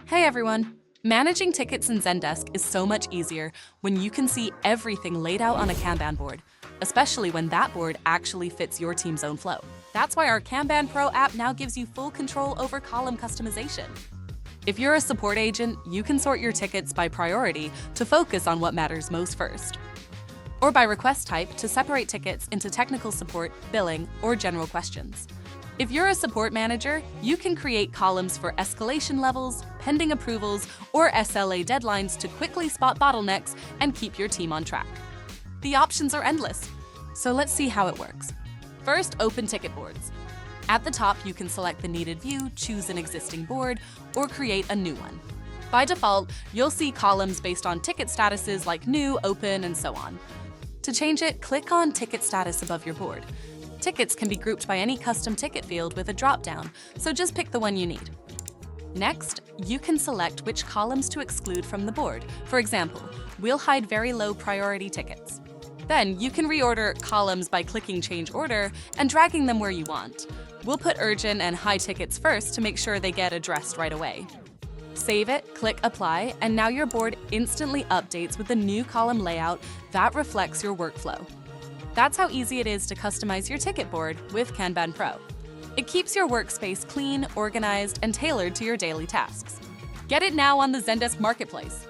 Hey everyone! Managing tickets in Zendesk is so much easier when you can see everything laid out on a Kanban board, especially when that board actually fits your team's own flow. That's why our Kanban Pro app now gives you full control over column customization. If you're a support agent, you can sort your tickets by priority to focus on what matters most first, or by request type to separate tickets into technical support, billing, or general questions. If you're a support manager, you can create columns for escalation levels, pending approvals, or SLA deadlines to quickly spot bottlenecks and keep your team on track. The options are endless, so let's see how it works. First, open ticket boards. At the top, you can select the needed view, choose an existing board, or create a new one. By default, you'll see columns based on ticket statuses like new, open, and so on. To change it, click on Ticket Status above your board. Tickets can be grouped by any custom ticket field with a drop-down, so just pick the one you need. Next, you can select which columns to exclude from the board. For example, we'll hide very low priority tickets. Then you can reorder columns by clicking Change Order and dragging them where you want. We'll put urgent and high tickets first to make sure they get addressed right away. Save it, click Apply, and now your board instantly updates with a new column layout that reflects your workflow. That's how easy it is to customize your ticket board with Kanban Pro. It keeps your workspace clean, organized, and tailored to your daily tasks. Get it now on the Zendesk Marketplace.